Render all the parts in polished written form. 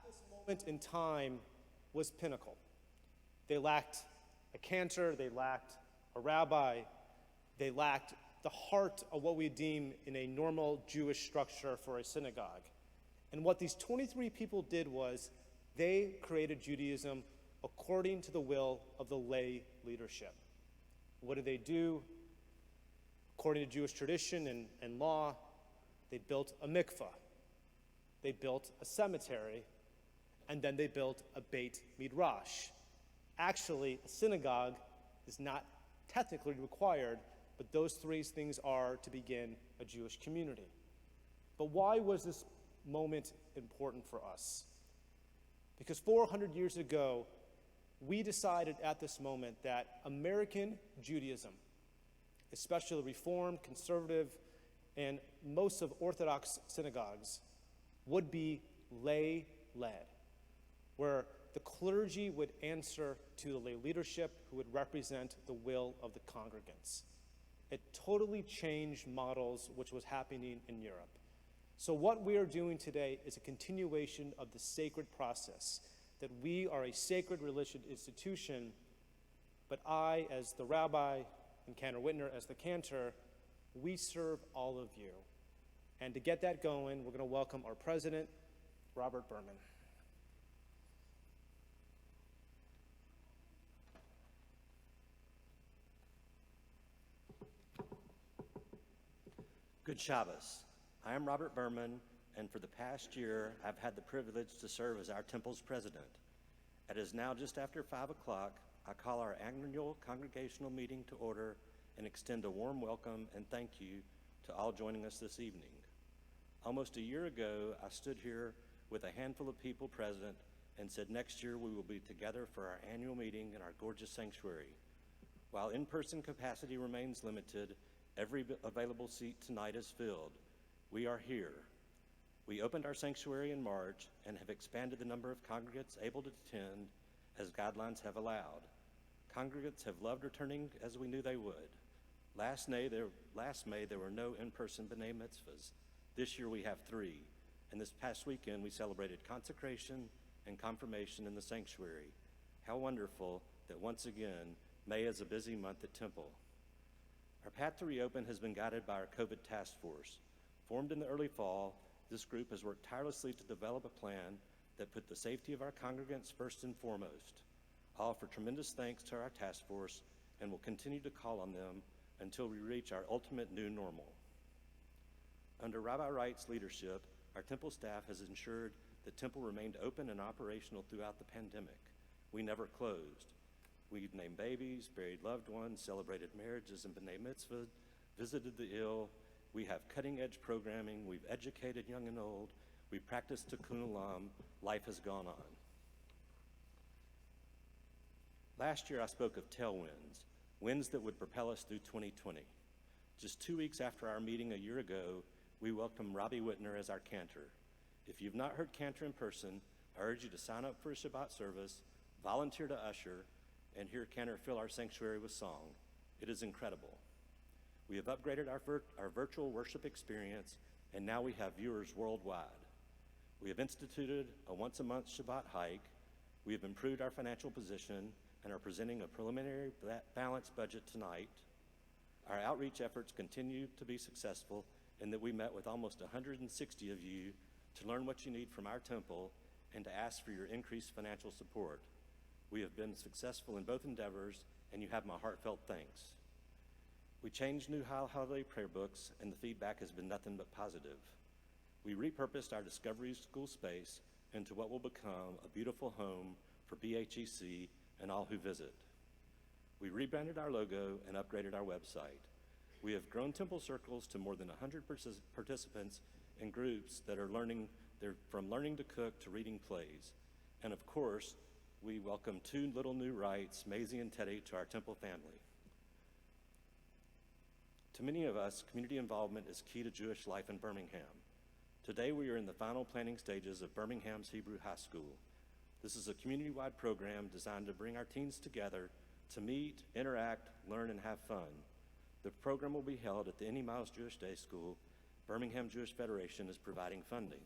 this moment in time was pinnacle. They lacked a cantor, they lacked a rabbi, they lacked the heart of what we deem in a normal Jewish structure for a synagogue. And what these 23 people did was they created Judaism according to the will of the lay leadership. What did they do? According to Jewish tradition and law, they built a mikveh, they built a cemetery, and then they built a Beit Midrash. Actually, a synagogue is not technically required, but those three things are to begin a Jewish community. But why was this moment important for us? Because 400 years ago, we decided at this moment that American Judaism, especially Reformed, Conservative, and most of Orthodox synagogues, would be lay-led, where the clergy would answer to the lay leadership who would represent the will of the congregants. It totally changed models which was happening in Europe. So what we are doing today is a continuation of the sacred process, that we are a sacred religious institution, but I, as the rabbi, and Cantor Whitner as the cantor, we serve all of you. And to get that going, we're going to welcome our president, Robert Berman. Good Shabbos. I am Robert Berman, and for the past year, I've had the privilege to serve as our temple's president. It is now just after 5 o'clock. I call our annual congregational meeting to order and extend a warm welcome and thank you to all joining us this evening. Almost a year ago, I stood here with a handful of people present and said next year we will be together for our annual meeting in our gorgeous sanctuary. While in-person capacity remains limited, every available seat tonight is filled. We are here. We opened our sanctuary in March and have expanded the number of congregants able to attend as guidelines have allowed. Congregants have loved returning as we knew they would. Last May, there were no in-person B'nai Mitzvahs. This year we have 3. And this past weekend we celebrated consecration and confirmation in the sanctuary. How wonderful that once again, May is a busy month at Temple. Our path to reopen has been guided by our COVID task force. Formed in the early fall, this group has worked tirelessly to develop a plan that put the safety of our congregants first and foremost. I offer tremendous thanks to our task force and will continue to call on them until we reach our ultimate new normal. Under Rabbi Wright's leadership, our temple staff has ensured the temple remained open and operational throughout the pandemic. We never closed. We've named babies, buried loved ones, celebrated marriages and B'nai Mitzvah, visited the ill. We have cutting-edge programming. We've educated young and old. We practiced Tikkun Olam. Life has gone on. Last year, I spoke of tailwinds, winds that would propel us through 2020. Just 2 weeks after our meeting a year ago, we welcomed Rabbi Whitner as our cantor. If you've not heard cantor in person, I urge you to sign up for a Shabbat service, volunteer to usher, and hear cantor fill our sanctuary with song. It is incredible. We have upgraded our virtual worship experience, and now we have viewers worldwide. We have instituted a once-a-month Shabbat hike. We have improved our financial position and are presenting a preliminary balanced budget tonight. Our outreach efforts continue to be successful in that we met with almost 160 of you to learn what you need from our temple and to ask for your increased financial support. We have been successful in both endeavors, and you have my heartfelt thanks. We changed new holiday prayer books, and the feedback has been nothing but positive. We repurposed our Discovery School space into what will become a beautiful home for BHEC and all who visit. We rebranded our logo and upgraded our website. We have grown Temple Circles to more than 100 participants in groups that are from learning to cook to reading plays. And of course, we welcome 2 little new Wrights, Maisie and Teddy, to our Temple family. To many of us, community involvement is key to Jewish life in Birmingham. Today, we are in the final planning stages of Birmingham's Hebrew High School. This is a community-wide program designed to bring our teens together to meet, interact, learn, and have fun. The program will be held at the N.E. Miles Jewish Day School. Birmingham Jewish Federation is providing funding.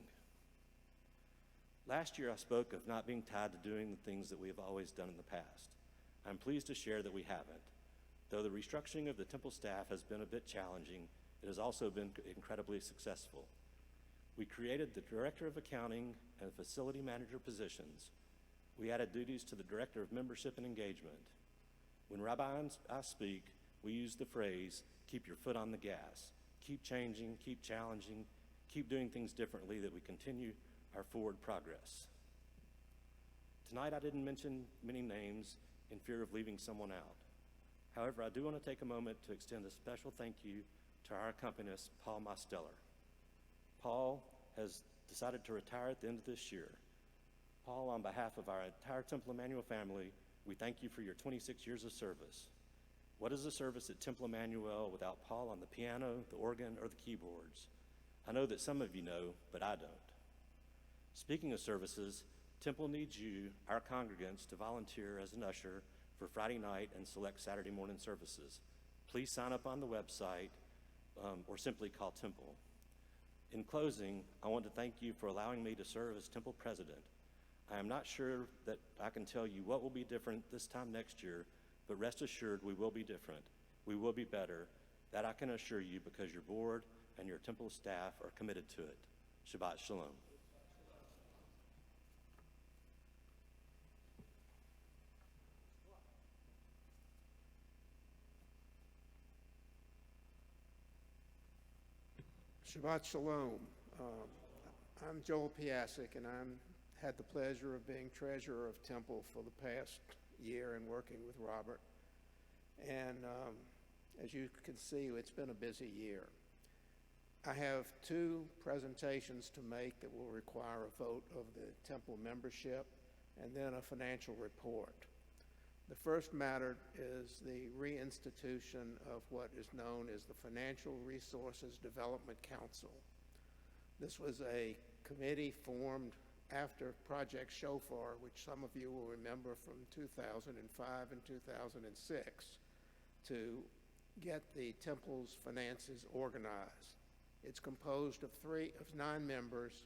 Last year I spoke of not being tied to doing the things that we have always done in the past. I'm pleased to share that we haven't. Though the restructuring of the temple staff has been a bit challenging, it has also been incredibly successful. We created the Director of Accounting and Facility Manager positions. We added duties to the Director of Membership and Engagement. When Rabbi and I speak, we use the phrase, keep your foot on the gas. Keep changing, keep challenging, keep doing things differently that we continue our forward progress. Tonight I didn't mention many names in fear of leaving someone out. However, I do want to take a moment to extend a special thank you to our accompanist, Paul Mosteller. Paul has decided to retire at the end of this year. Paul, on behalf of our entire Temple Emanu-El family, we thank you for your 26 years of service. What is a service at Temple Emanu-El without Paul on the piano, the organ, or the keyboards? I know that some of you know, but I don't. Speaking of services, Temple needs you, our congregants, to volunteer as an usher for Friday night and select Saturday morning services. Please sign up on the website or simply call Temple. In closing, I want to thank you for allowing me to serve as Temple President. I am not sure that I can tell you what will be different this time next year, but rest assured we will be different. We will be better. That I can assure you because your board and your Temple staff are committed to it. Shabbat Shalom. Shabbat Shalom. I'm Joel Piasek, and I'm had the pleasure of being treasurer of Temple for the past year and working with Robert. And as you can see, it's been a busy year. I have two presentations to make that will require a vote of the Temple membership and then a financial report. The first matter is the reinstitution of what is known as the Financial Resources Development Council. This was a committee formed after Project Shofar, which some of you will remember from 2005 and 2006, to get the Temple's finances organized. It's composed of 9 members,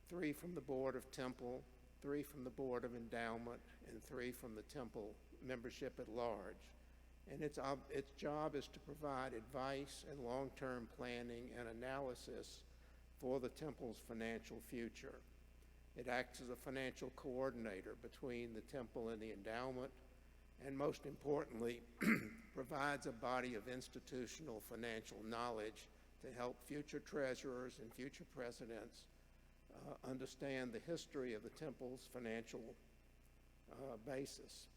3 from the Board of Temple, 3 from the Board of Endowment, and 3 from the Temple membership at large. And its job is to provide advice and long-term planning and analysis for the Temple's financial future. It acts as a financial coordinator between the Temple and the Endowment, and most importantly, provides a body of institutional financial knowledge to help future treasurers and future presidents understand the history of the Temple's financial basis.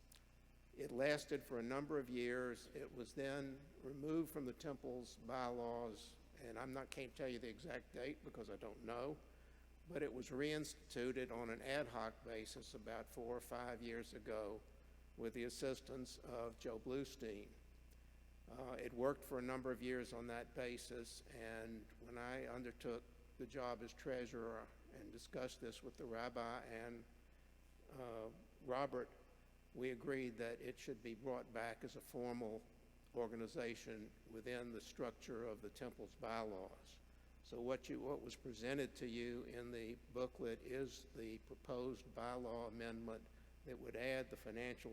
It lasted for a number of years. It was then removed from the Temple's bylaws, and can't tell you the exact date because I don't know, but it was reinstituted on an ad hoc basis about 4 or 5 years ago with the assistance of Joe Bluestein. It worked for a number of years on that basis, and when I undertook the job as treasurer and discussed this with the Rabbi and Robert, we agreed that it should be brought back as a formal organization within the structure of the Temple's bylaws. So what was presented to you in the booklet is the proposed bylaw amendment that would add the Financial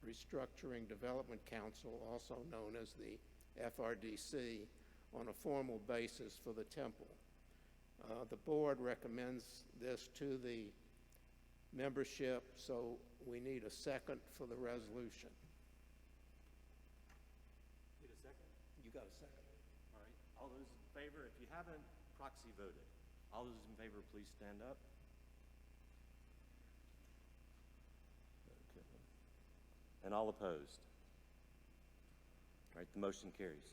Restructuring Development Council, also known as the FRDC, on a formal basis for the Temple. The board recommends this to the membership, so we need a second for the resolution. Need a second? You got a second. All right. All those in favor, if you haven't proxy voted, all those in favor, please stand up. Okay. And all opposed? All right, the motion carries.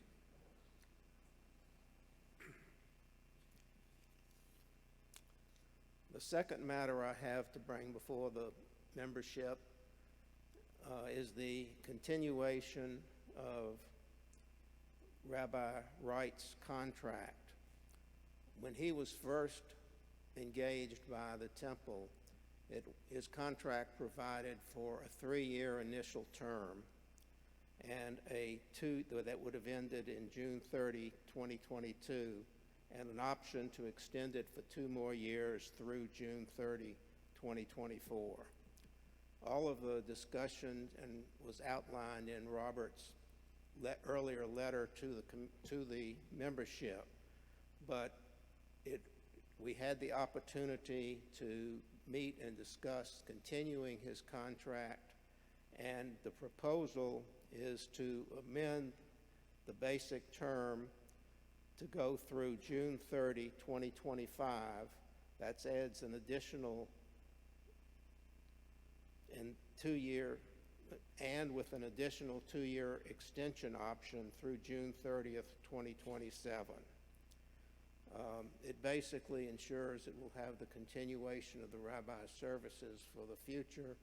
The second matter I have to bring before the membership is the continuation of Rabbi Wright's contract. When he was first engaged by the Temple, his contract provided for a 3-year initial term and that would have ended in June 30, 2022, and an option to extend it for 2 more years through June 30, 2024. All of the discussion was outlined in Robert's earlier letter to the membership, but we had the opportunity to meet and discuss continuing his contract, and the proposal is to amend the basic term to go through June 30, 2025. That adds an additional 2-year, and with an additional 2-year extension option through June 30th, 2027. It basically ensures it will have the continuation of the rabbi's services for the future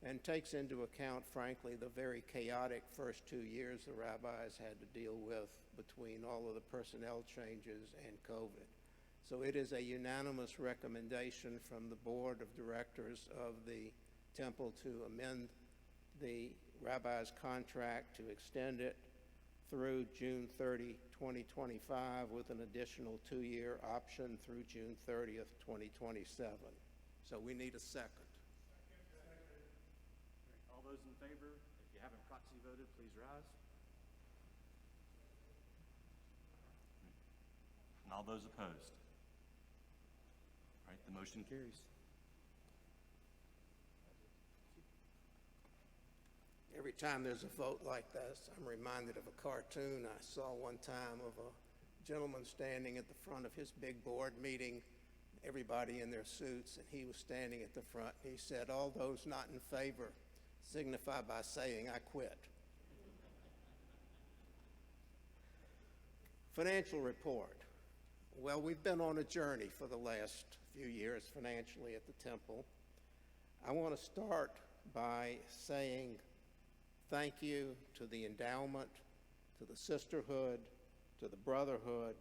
and takes into account, frankly, the very chaotic first 2 years the rabbis had to deal with between all of the personnel changes and COVID. So it is a unanimous recommendation from the board of directors of the temple to amend the rabbi's contract to extend it through June 30, 2025, with an additional 2-year option through June 30th, 2027. So we need a second. All those in favor, if you haven't proxy voted, please rise. And all those opposed? All right, the motion carries. Every time there's a vote like this, I'm reminded of a cartoon I saw one time of a gentleman standing at the front of his big board meeting, everybody in their suits, and he was standing at the front. He said, "All those not in favor signify by saying, 'I quit.'" Financial report. Well, we've been on a journey for the last few years financially at the temple. I want to start by saying thank you to the endowment, to the sisterhood, to the brotherhood,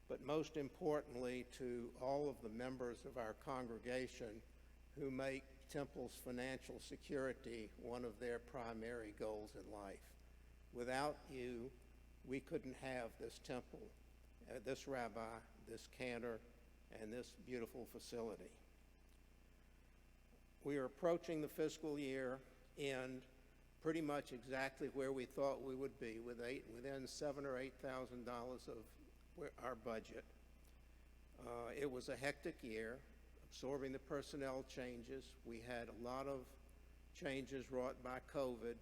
but most importantly to all of the members of our congregation who make temple's financial security one of their primary goals in life. Without you, we couldn't have this temple, this rabbi, this cantor, and this beautiful facility. We are approaching the fiscal year end pretty much exactly where we thought we would be, within $7,000 or $8,000 of our budget. It was a hectic year, absorbing the personnel changes. We had a lot of changes wrought by COVID.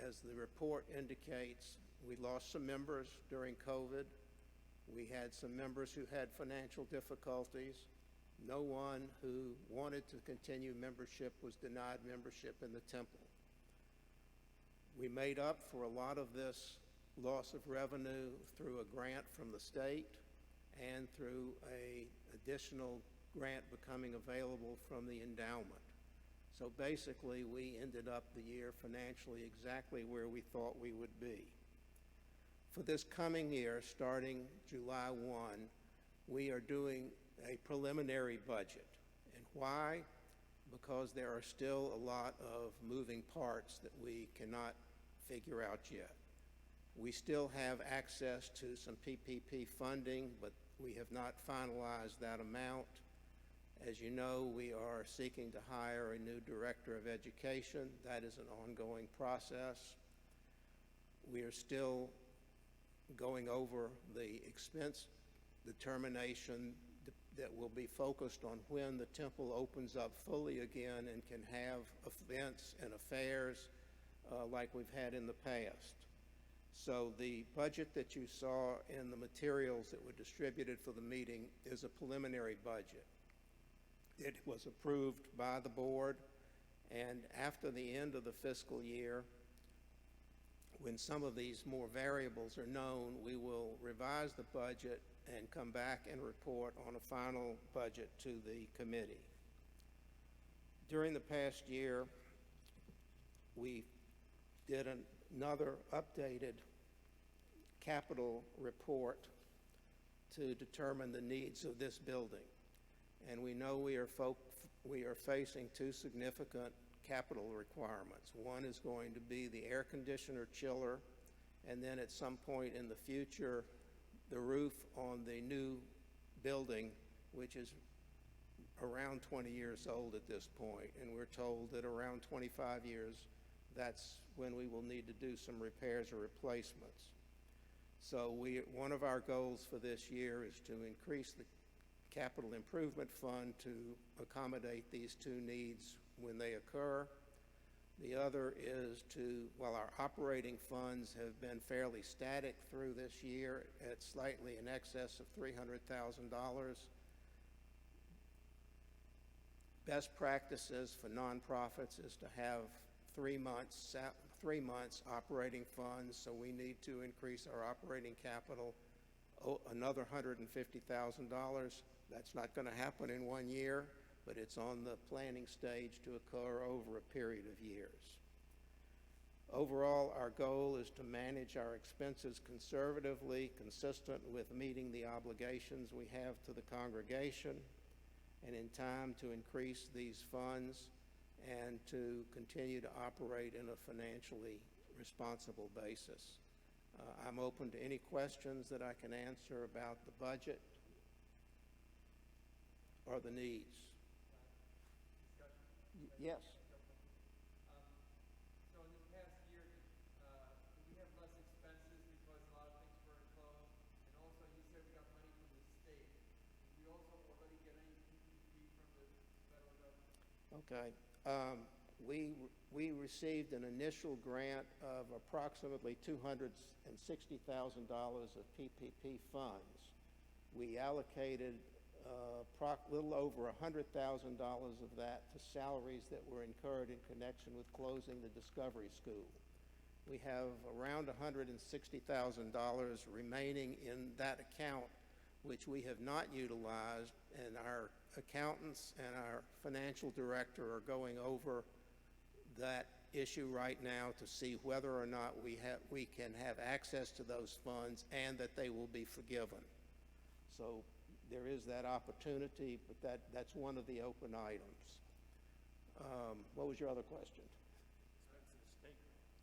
As the report indicates, we lost some members during COVID. We had some members who had financial difficulties. No one who wanted to continue membership was denied membership in the temple. We made up for a lot of this loss of revenue through a grant from the state and through an additional grant becoming available from the endowment. So basically, we ended up the year financially exactly where we thought we would be. For this coming year, starting July 1, we are doing a preliminary budget. And why? Because there are still a lot of moving parts that we cannot figure out yet. We still have access to some PPP funding, but we have not finalized that amount. As you know, we are seeking to hire a new director of education. That is an ongoing process. We are still going over the expense determination that will be focused on when the temple opens up fully again and can have events and affairs like we've had in the past. So the budget that you saw in the materials that were distributed for the meeting is a preliminary budget. It was approved by the board, and after the end of the fiscal year, when some of these more variables are known, we will revise the budget and come back and report on a final budget to the committee. During the past year, we did another updated capital report to determine the needs of this building. And we know we are facing two significant capital requirements. One is going to be the air conditioner chiller, and then at some point in the future, the roof on the new building, which is around 20 years old at this point, and we're told that around 25 years, that's when we will need to do some repairs or replacements. So one of our goals for this year is to increase the capital improvement fund to accommodate these two needs when they occur. The other is to, while our operating funds have been fairly static through this year at slightly in excess of $300,000, best practices for nonprofits is to have 3 months operating funds, so we need to increase our operating capital another $150,000. That's not going to happen in 1 year, but it's on the planning stage to occur over a period of years. Overall, our goal is to manage our expenses conservatively, consistent with meeting the obligations we have to the congregation, and in time to increase these funds and to continue to operate in a financially responsible basis. I'm open to any questions that I can answer about the budget or the needs. Yes. So in this past year, did we have less expenses because a lot of things were closed? And also, you said we got money from the state. Did we also already get any PPP from the federal government? Okay. We received an initial grant of approximately $260,000 of PPP funds. We allocated a little over $100,000 of that to salaries that were incurred in connection with closing the Discovery School. We have around $160,000 remaining in that account, which we have not utilized, and our accountants and our financial director are going over that issue right now to see whether or not we can have access to those funds and that they will be forgiven. So there is that opportunity, but that's one of the open items. What was your other question?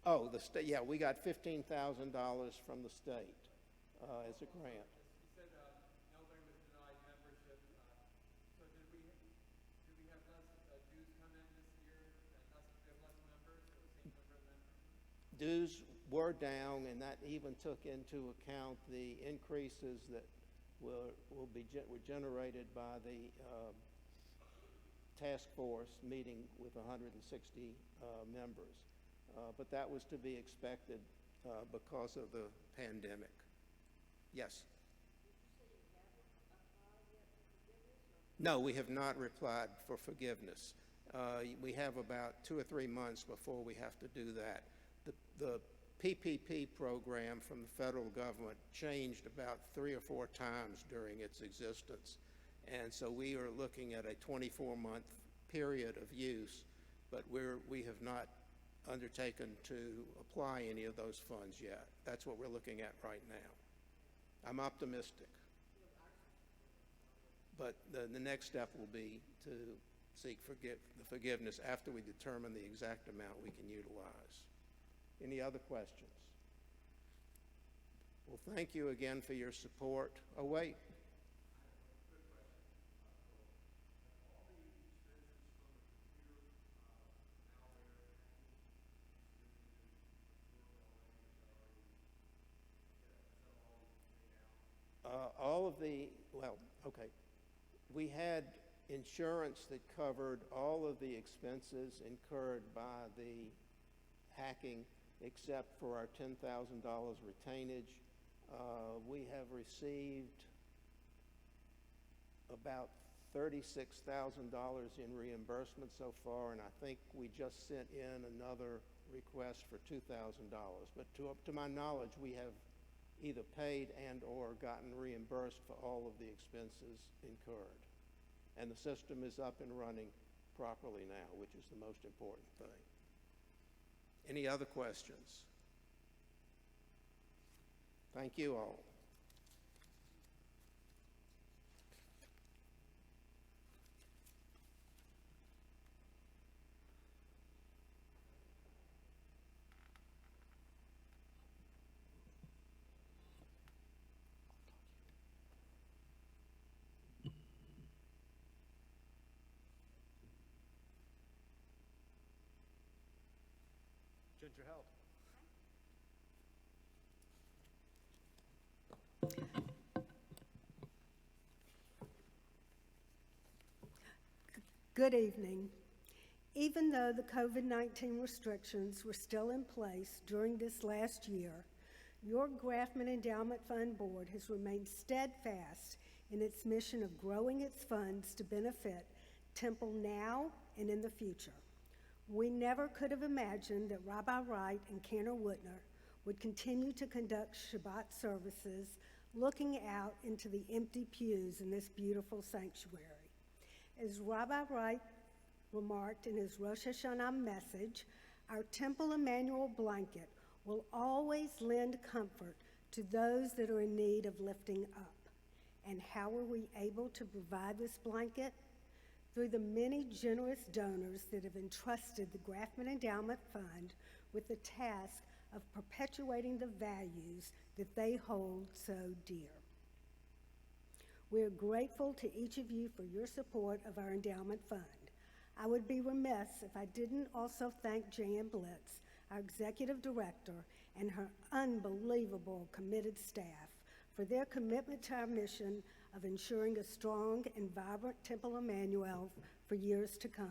Oh, the state. Yeah, we got $15,000 from the state as a grant. You said nobody was denied membership. So did we have less dues come in this year? We have less members, or the same number of members? Dues were down, and that even took into account the increases that were generated by the task force meeting with 160 members. But that was to be expected because of the pandemic. Yes? No, we have not replied for forgiveness. We have about 2 or 3 months before we have to do that. The PPP program from the federal government changed about 3 or 4 times during its existence. And so we are looking at a 24-month period of use, but we have not undertaken to apply any of those funds yet. That's what we're looking at right now. I'm optimistic. But the next step will be to seek the forgiveness after we determine the exact amount we can utilize. Any other questions? Well, thank you again for your support. Oh, wait. We had insurance that covered all of the expenses incurred by the hacking except for our $10,000 retainage. We have received about $36,000 in reimbursement so far, and I think we just sent in another request for $2,000. But to my knowledge, we have either paid and or gotten reimbursed for all of the expenses incurred. And the system is up and running properly now, which is the most important thing. Any other questions? Thank you all. President Gerheld. Good evening. Even though the COVID-19 restrictions were still in place during this last year, your Grafman Endowment Fund Board has remained steadfast in its mission of growing its funds to benefit Temple now and in the future. We never could have imagined that Rabbi Wright and Cantor Whitner would continue to conduct Shabbat services looking out into the empty pews in this beautiful sanctuary. As Rabbi Wright remarked in his Rosh Hashanah message, our Temple Emanu-El blanket will always lend comfort to those that are in need of lifting up. And how are we able to provide this blanket? Through the many generous donors that have entrusted the Grafman Endowment Fund with the task of perpetuating the values that they hold so dear. We are grateful to each of you for your support of our endowment fund. I would be remiss if I didn't also thank Jan Blitz, our executive director, and her unbelievable committed staff for their commitment to our mission of ensuring a strong and vibrant Temple Emanu-El for years to come.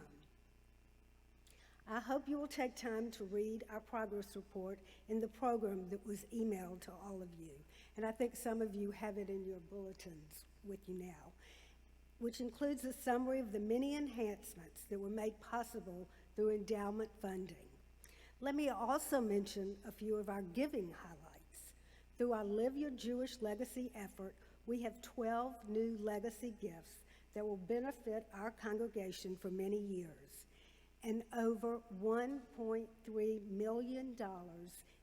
I hope you will take time to read our progress report in the program that was emailed to all of you, and I think some of you have it in your bulletins with you now, which includes a summary of the many enhancements that were made possible through endowment funding. Let me also mention a few of our giving highlights. Through our Live Your Jewish Legacy effort, we have 12 new legacy gifts that will benefit our congregation for many years, and over $1.3 million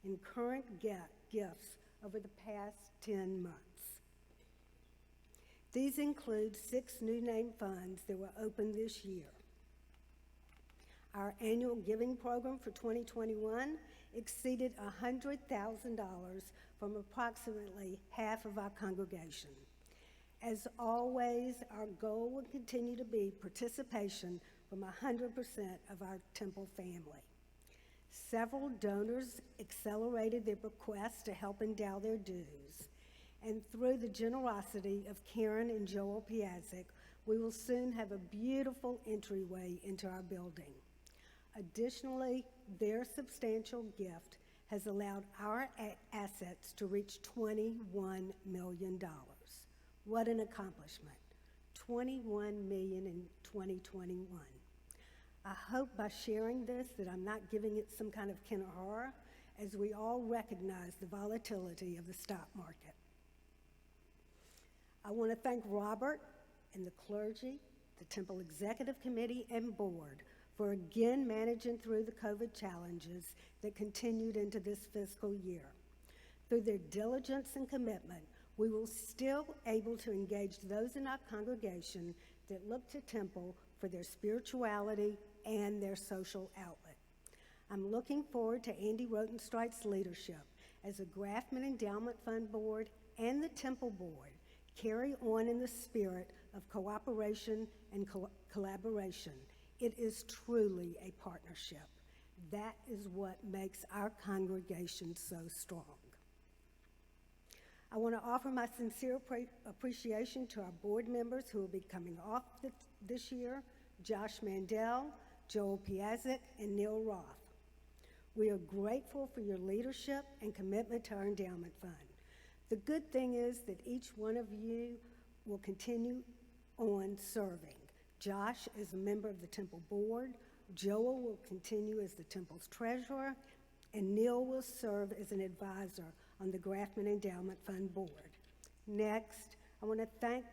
in current gifts over the past 10 months. These include 6 new name funds that were opened this year. Our annual giving program for 2021 exceeded $100,000 from approximately half of our congregation. As always, our goal will continue to be participation from 100% of our Temple family. Several donors accelerated their requests to help endow their dues. And through the generosity of Karen and Joel Piazzik, we will soon have a beautiful entryway into our building. Additionally, their substantial gift has allowed our assets to reach $21 million. What an accomplishment. $21 million in 2021. I hope by sharing this that I'm not giving it some kind of kin of horror, as we all recognize the volatility of the stock market. I want to thank Robert and the clergy, the Temple Executive Committee and Board for again managing through the COVID challenges that continued into this fiscal year. Through their diligence and commitment, we will still able to engage those in our congregation that look to Temple for their spirituality and their social outlet. I'm looking forward to Andy Rotenstreit's leadership as the Grafman Endowment Fund Board and the Temple Board carry on in the spirit of cooperation and collaboration. It is truly a partnership. That is what makes our congregation so strong. I want to offer my sincere appreciation to our board members who will be coming off this year, Josh Mandel, Joel Piazzik, and Neil Roth. We are grateful for your leadership and commitment to our endowment fund. The good thing is that each one of you will continue on serving. Josh is a member of the Temple Board, Joel will continue as the Temple's treasurer, and Neil will serve as an advisor on the Grafman Endowment Fund Board. Next, I want to thank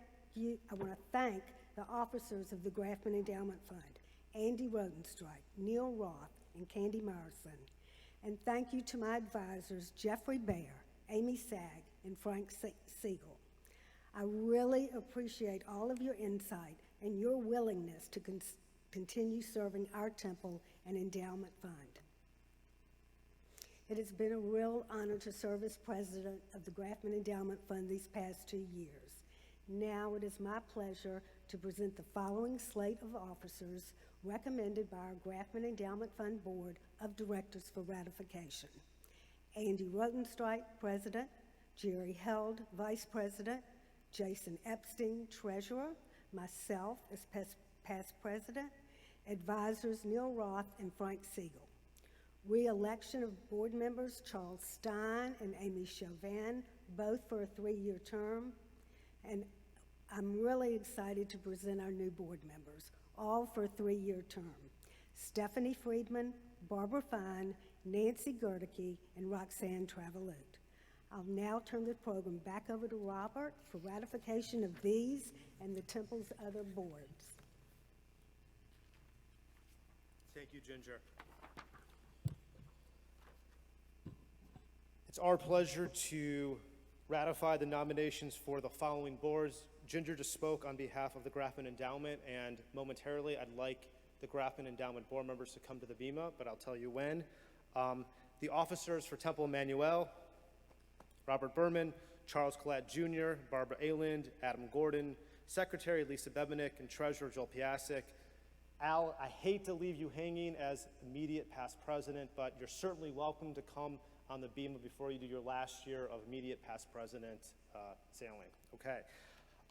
the officers of the Grafman Endowment Fund, Andy Rotenstreit, Neil Roth, and Candy Morrison. And thank you to my advisors, Jeffrey Baer, Amy Sag, and Frank Siegel. I really appreciate all of your insight and your willingness to continue serving our temple and endowment fund. It has been a real honor to serve as president of the Grafman Endowment Fund these past 2 years. Now it is my pleasure to present the following slate of officers recommended by our Grafman Endowment Fund Board of Directors for ratification. Andy Rotenstrike, President, Jerry Held, Vice President, Jason Epstein, Treasurer, myself as past President, advisors Neil Roth and Frank Siegel. Re-election of board members Charles Stein and Amy Chauvin, both for a 3-year term. And I'm really excited to present our new board members, all for a 3-year term. Stephanie Friedman, Barbara Fine, Nancy Gerticke, and Roxanne Travalut. I'll now turn the program back over to Robert for ratification of these and the Temple's other boards. Thank you, Ginger. It's our pleasure to ratify the nominations for the following boards. Ginger just spoke on behalf of the Grafman Endowment, and momentarily I'd like the Grafman Endowment board members to come to the bema, but I'll tell you when. The officers for Temple Emanu-El: Robert Berman, Charles Collette Jr., Barbara Ayland, Adam Gordon, Secretary Lisa Bebenik, and Treasurer Joel Piasek. Al, I hate to leave you hanging as immediate past president, but you're certainly welcome to come on the bema before you do your last year of immediate past president sailing. Okay.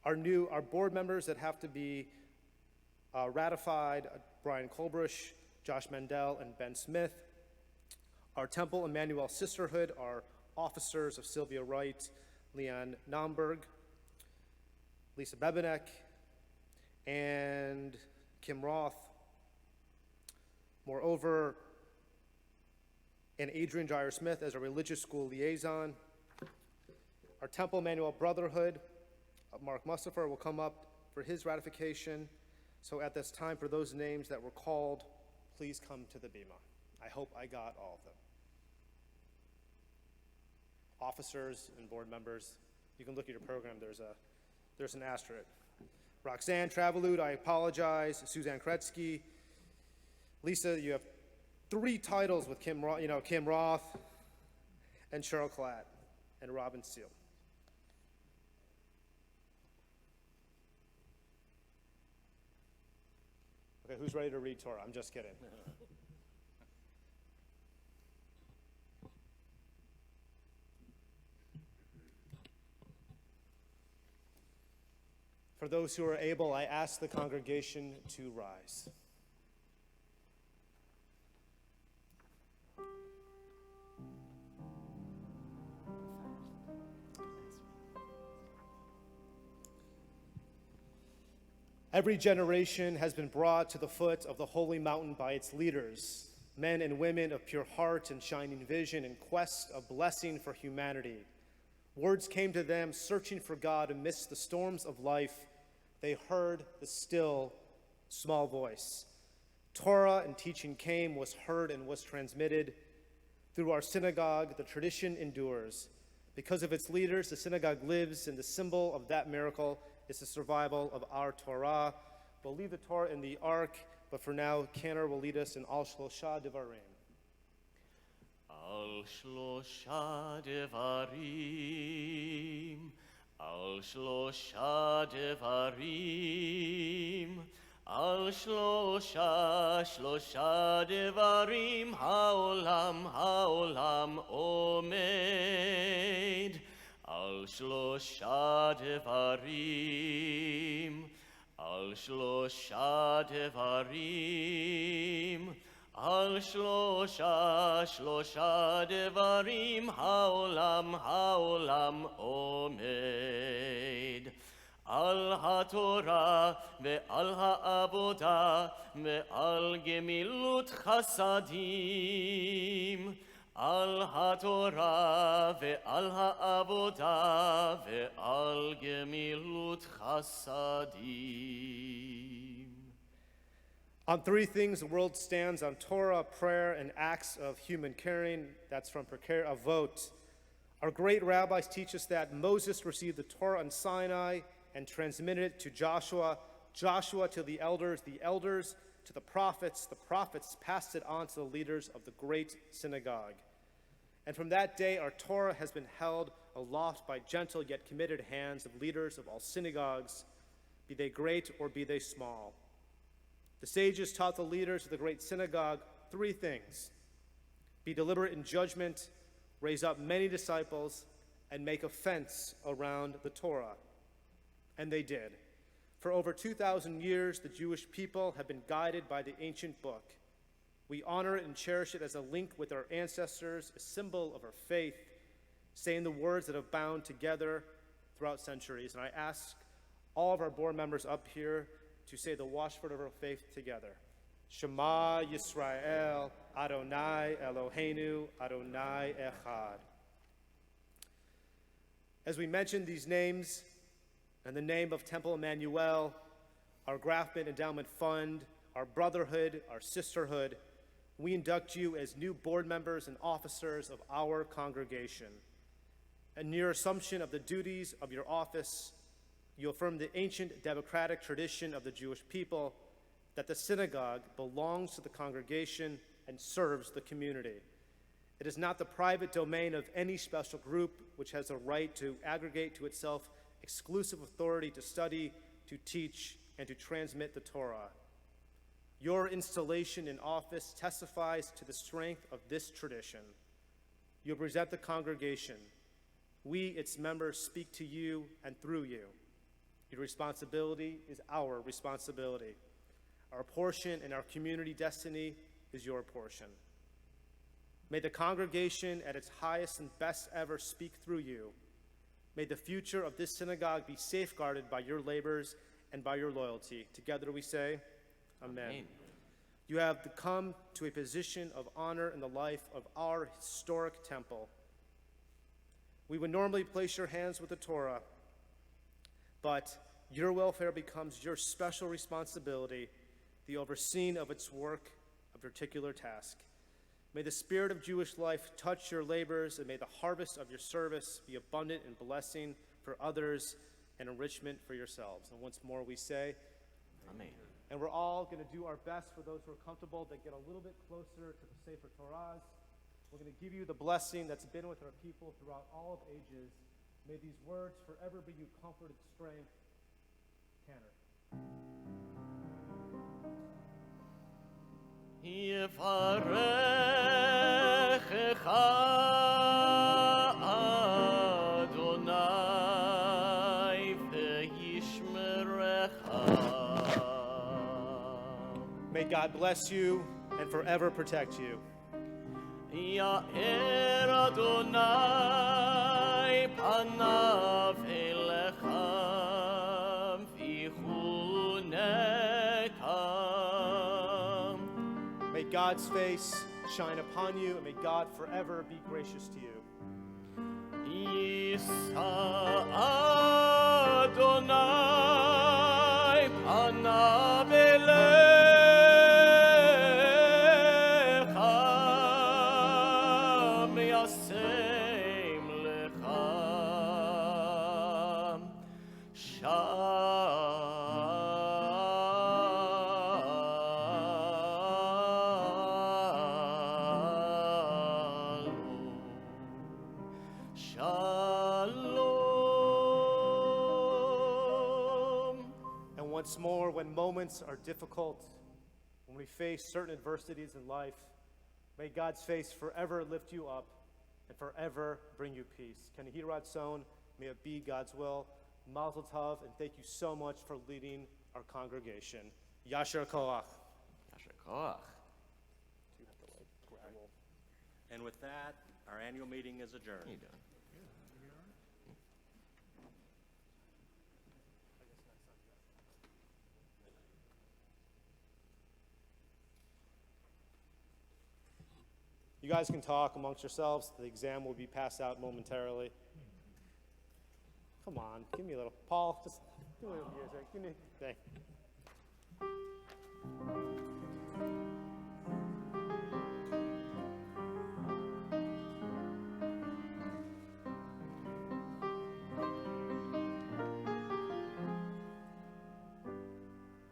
Our board members that have to be ratified: Brian Colbrish, Josh Mandel, and Ben Smith. Our Temple Emanu-El Sisterhood are officers of Sylvia Wright, Leanne Naumberg, Lisa Bebenek, and Kim Roth. Moreover, and Adrian Jyer Smith as a religious school liaison. Our Temple Emanu-El Brotherhood, Mark Mosteller, will come up for his ratification. So at this time, for those names that were called, please come to the bema. I hope I got all of them. Officers and board members, you can look at your program, there's an asterisk. Roxanne Travalut, I apologize. Suzanne Kretsky. Lisa, you have 3 titles with Kim Roth and Cheryl Collette and Robin Steele. Okay, who's ready to read Torah? I'm just kidding. For those who are able, I ask the congregation to rise. Every generation has been brought to the foot of the holy mountain by its leaders, men and women of pure heart and shining vision in quest of blessing for humanity. Words came to them searching for God amidst the storms of life. They heard the still, small voice. Torah and teaching came, was heard, and was transmitted. Through our synagogue, the tradition endures. Because of its leaders, the synagogue lives, and the symbol of that miracle is the survival of our Torah. We'll leave the Torah in the ark, but for now, Cantor will lead us in Al Shlosha Devarim. Al Shlosha Devarim, Al Shlosha Devarim, Al Shlosha Devarim, Haolam Omed. Al Shlosha Devarim, Al Shlosha Devarim, Al Shlosha Devarim, Haolam Omed. Al HaTorah ve'al ha'avodah ve'al gemilut chasadim. Al HaTorah ve'al ha'avodah ve'al gemilut chasadim. On 3 things, the world stands: on Torah, prayer, and acts of human caring. That's from Perker Avot. Our great rabbis teach us that Moses received the Torah on Sinai and transmitted it to Joshua, Joshua to the elders to the prophets passed it on to the leaders of the great synagogue. And from that day, our Torah has been held aloft by gentle yet committed hands of leaders of all synagogues, be they great or be they small. The sages taught the leaders of the great synagogue 3 things: be deliberate in judgment, raise up many disciples, and make a fence around the Torah. And they did. For over 2,000 years, the Jewish people have been guided by the ancient book. We honor it and cherish it as a link with our ancestors, a symbol of our faith, saying the words that have bound together throughout centuries. And I ask all of our board members up here to say the watchword of our faith together. Shema Yisrael, Adonai Eloheinu, Adonai Echad. As we mention these names and the name of Temple Emanu-El, our Grafman Endowment Fund, our brotherhood, our sisterhood, we induct you as new board members and officers of our congregation. In your assumption of the duties of your office, you affirm the ancient democratic tradition of the Jewish people that the synagogue belongs to the congregation and serves the community. It is not the private domain of any special group which has a right to aggregate to itself exclusive authority to study, to teach, and to transmit the Torah. Your installation in office testifies to the strength of this tradition. You present the congregation. We, its members, speak to you and through you. Your responsibility is our responsibility. Our portion and our community destiny is your portion. May the congregation at its highest and best ever speak through you. May the future of this synagogue be safeguarded by your labors and by your loyalty. Together we say, Amen. Amen. You have come to a position of honor in the life of our historic temple. We would normally place your hands with the Torah, but your welfare becomes your special responsibility, the overseeing of its work, a particular task. May the spirit of Jewish life touch your labors, and may the harvest of your service be abundant in blessing for others and enrichment for yourselves. And once more we say, Amen. and we're all going to do our best for those who are comfortable that get a little bit closer to the Sefer Torahs. We're going to give you the blessing that's been with our people throughout all of ages. May these words forever be you comfort and strength. Tanner. Yevarechecha Adonai ve'yishmerecha. May God bless you and forever protect you. Ya'er Adonai panav elecha v'chuneka. May God's face shine upon you, and may God forever be gracious to you. Yisa Adonai panav elecha meyasem lecha Shalom. And once more, when moments are difficult, when we face certain adversities in life, may God's face forever lift you up and forever bring you peace. Can you hear Ratzon? May it be God's will. Mazel tov, and thank you so much for leading our congregation. Yasher koach. Yasher koach. And with that, our annual meeting is adjourned. How you doing? You guys can talk amongst yourselves. The exam will be passed out momentarily. Come on, give me a little. Paul, just give me a little music. Give me. Thank.